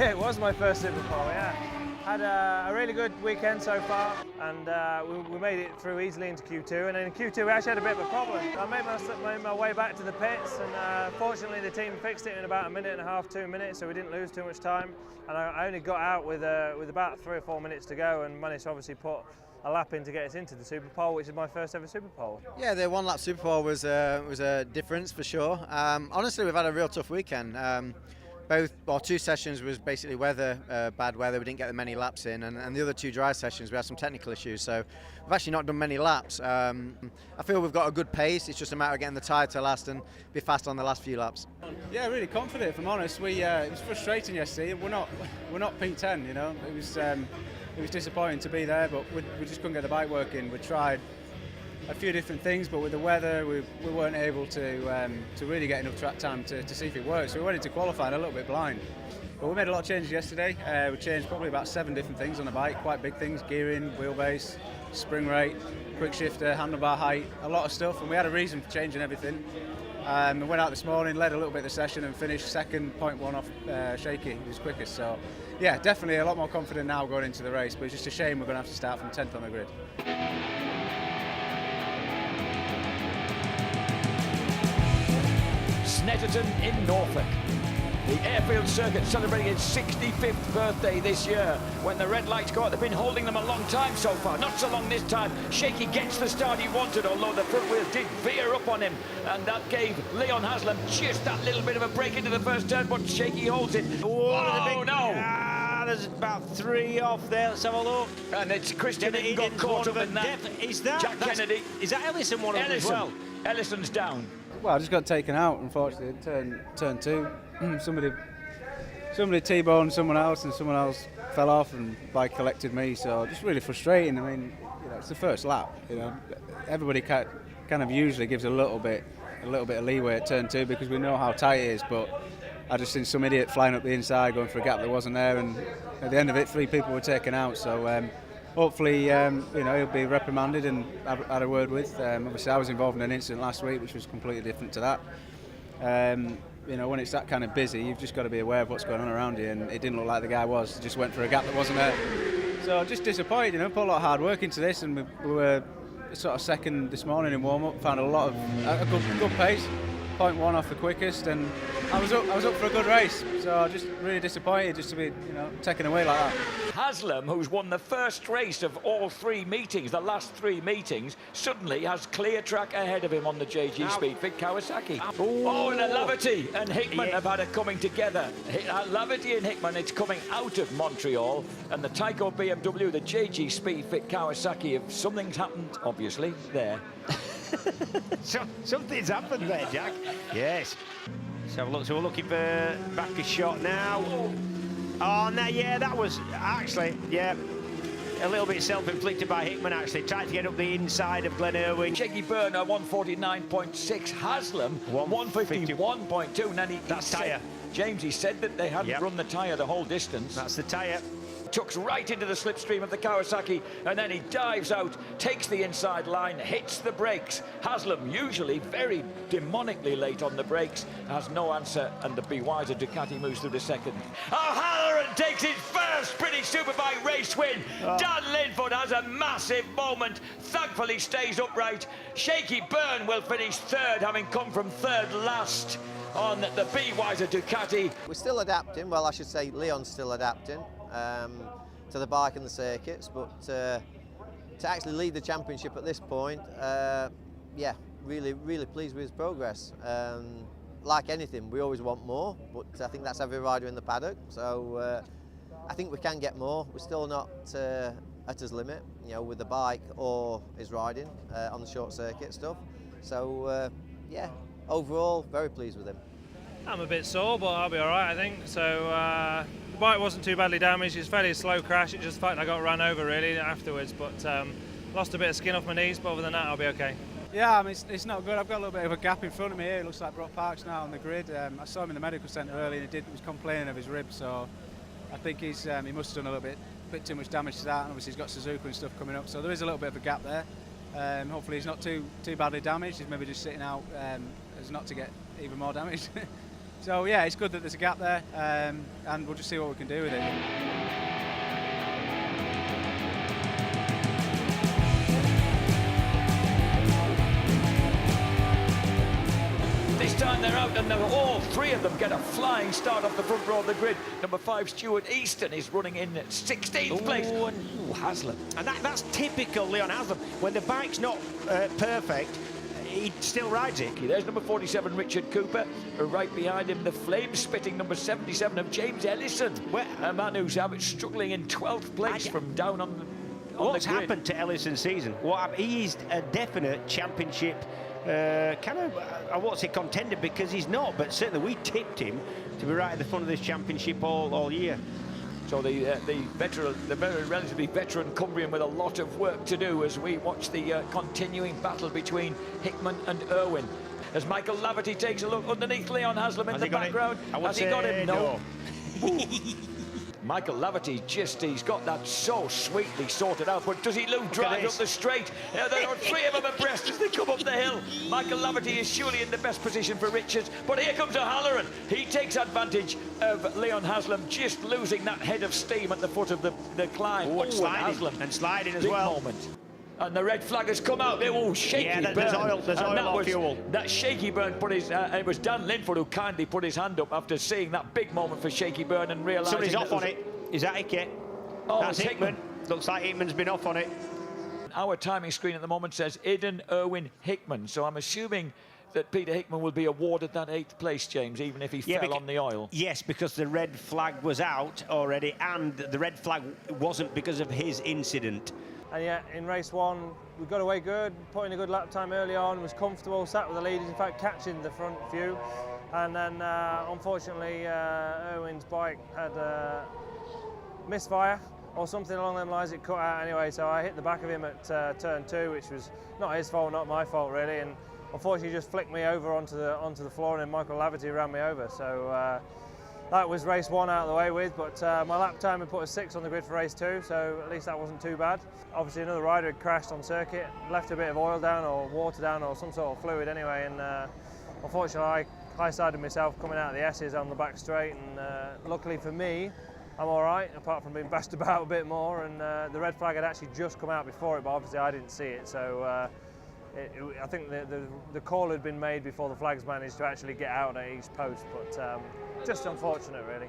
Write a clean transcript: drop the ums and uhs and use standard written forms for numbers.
Yeah, it was my first Superpole, yeah. Had a really good weekend so far, and we made it through easily into Q2, and then in Q2 we actually had a bit of a problem. I made my way back to the pits, and fortunately the team fixed it in about 1.5 to 2 minutes, so we didn't lose too much time. And I only got out with about 3 or 4 minutes to go, and managed to obviously put a lap in to get us into the Superpole, which is my first ever Superpole. Yeah, the one lap Superpole was a difference for sure. Honestly, we've had a real tough weekend. Two sessions was basically bad weather. We didn't get many laps in, and the other 2 dry sessions we had some technical issues. So we've actually not done many laps. I feel we've got a good pace. It's just a matter of getting the tyre to last and be fast on the last few laps. Yeah, really confident. If I'm honest, it was frustrating yesterday. We're not P10, you know. It was disappointing to be there, but we just couldn't get the bike working. We tried a few different things, but with the weather, we weren't able to really get enough track time to see if it worked. So we went into qualifying a little bit blind. But we made a lot of changes yesterday. We changed probably about 7 different things on the bike, quite big things: gearing, wheelbase, spring rate, quick shifter, handlebar height, a lot of stuff. And we had a reason for changing everything. We went out this morning, led a little bit of the session, and finished second, 0.1 off Shaky, who was quickest. So yeah, definitely a lot more confident now going into the race. But it's just a shame we're going to have to start from 10th on the grid. Snetterton in Norfolk. The airfield circuit celebrating its 65th birthday this year. When the red lights go out, they've been holding them a long time so far. Not so long this time. Shaky gets the start he wanted, although the front wheel did veer up on him. And that gave Leon Haslam just that little bit of a break into the first turn, but Shaky holds it. Oh, no! There's about 3 off there. Let's have a look. And it's Christian who got caught up in that. Is that Jack Kennedy? Is that Ellison one of them as well? Ellison's down. Well, I just got taken out, unfortunately, turn 2. Somebody T-boned someone else, and someone else fell off, and bike collected me. So just really frustrating. I mean, you know, it's the first lap. You know, everybody kind of usually gives a little bit of leeway at turn 2 because we know how tight it is. But I just seen some idiot flying up the inside, going for a gap that wasn't there, and at the end of it, 3 people were taken out. So. Hopefully, he'll be reprimanded and had a word with. Obviously, I was involved in an incident last week, which was completely different to that. When it's that kind of busy, you've just got to be aware of what's going on around you, and it didn't look like the guy was. He just went for a gap that wasn't there. So just disappointed, put a lot of hard work into this, and we were sort of second this morning in warm-up, found a good pace. 0.1 off the quickest, and I was up for a good race. So just really disappointed just to be taken away like that. Haslam, who's won the first race of all 3 meetings, the last 3 meetings, suddenly has clear track ahead of him on the JG Speedfit Kawasaki. Oh, and Laverty and Hickman have had a coming together. Laverty and Hickman, it's coming out of Montreal, and the Tyco BMW, the JG Speedfit Kawasaki, if something's happened, obviously, there. Something's happened there, Jack. Yes. Let's have a look. So we're looking for back a shot now. Oh, no, yeah, that was actually, yeah, a little bit self-inflicted by Hickman, actually. Tried to get up the inside of Glen Irwin. Shaky Burner, 149.6. Haslam, 151.2. Now that's tyre. James, he said that they hadn't run the tyre the whole distance. That's the tyre. Tucks right into the slipstream of the Kawasaki, and then he dives out, takes the inside line, hits the brakes. Haslam, usually very demonically late on the brakes, has no answer, and the Be Wiser Ducati moves through the second. O'Halloran takes his first British Superbike race win. Dan Linfoot has a massive moment, thankfully stays upright. Shaky Byrne will finish 3rd, having come from 3rd last on the Be Wiser Ducati. We're still adapting. Well, I should say Leon's still adapting to the bike and the circuits, but to actually lead the championship at this point, yeah, really pleased with his progress. Like anything, we always want more, but I think that's every rider in the paddock. So I think we can get more. We're still not at his limit, with the bike or his riding on the short circuit stuff. So yeah, overall, very pleased with him. I'm a bit sore, but I'll be all right, I think. So the bike wasn't too badly damaged. It's a fairly slow crash. It's just the fact I got run over really afterwards, but lost a bit of skin off my knees. But other than that, I'll be okay. Yeah, I mean, it's not good. I've got a little bit of a gap in front of me here. It looks like Brock Park's now on the grid. I saw him in the medical centre earlier, and he was complaining of his ribs. So I think he must have done a little bit too much damage to that. And obviously he's got Suzuka and stuff coming up, so there is a little bit of a gap there. Hopefully he's not too badly damaged. He's maybe just sitting out as not to get even more damage. So yeah, it's good that there's a gap there, and we'll just see what we can do with it. This time they're out, and all three of them get a flying start off the front row of the grid. Number 5, Stuart Easton, is running in 16th place. Haslam. And that's typical Leon Haslam. When the bike's not perfect, he still rides it. There's number 47, Richard Cooper. Right behind him, the flame-spitting number 77 of James Ellison. A man who's struggling in 12th place from down on the What's grid. happened to Ellison's season? He's a definite championship kind of, I won't say contender because he's not, but certainly we tipped him to be right at the front of this championship all year. So the very relatively veteran Cumbrian with a lot of work to do as we watch the continuing battle between Hickman and Irwin. As Michael Laverty takes a look underneath Leon Haslam in the background. Has he got him? No. Michael Laverty he's got that so sweetly sorted out, but does he lose drive up the straight? There are three of them abreast as they come up the hill. Michael Laverty is surely in the best position for Richards, but here comes O'Halloran. He takes advantage of Leon Haslam just losing that head of steam at the foot of the climb. And sliding as well. Moment. And the red flag has come out. Shaky burn. There's oil or fuel. That Shaky Burn put his... it was Dan Linford who kindly put his hand up after seeing that big moment for Shaky Burn and realising... Somebody's off on it. Is that Hickett? Oh, that's Hickman. Looks like Hickman's been off on it. Our timing screen at the moment says Aidan Irwin Hickman, so I'm assuming that Peter Hickman will be awarded that 8th place, James, even if he fell on the oil. Yes, because the red flag was out already, and the red flag wasn't because of his incident. And yet, in race 1, we got away good, put in a good lap time early on, was comfortable, sat with the leaders, in fact, catching the front few. And then, unfortunately, Irwin's bike had misfire or something along them lines. It cut out anyway, so I hit the back of him at turn 2, which was not his fault, not my fault, really. And unfortunately, just flicked me over onto the floor, and then Michael Laverty ran me over. So that was race 1 out of the way with, but my lap time had put a 6 on the grid for race 2, so at least that wasn't too bad. Obviously another rider had crashed on circuit, left a bit of oil down or water down or some sort of fluid anyway, and unfortunately I high-sided myself coming out of the S's on the back straight, and luckily for me, I'm all right, apart from being bashed about a bit more, and the red flag had actually just come out before it, but obviously I didn't see it, so I think the call had been made before the flags managed to actually get out at each post, but just unfortunate, really.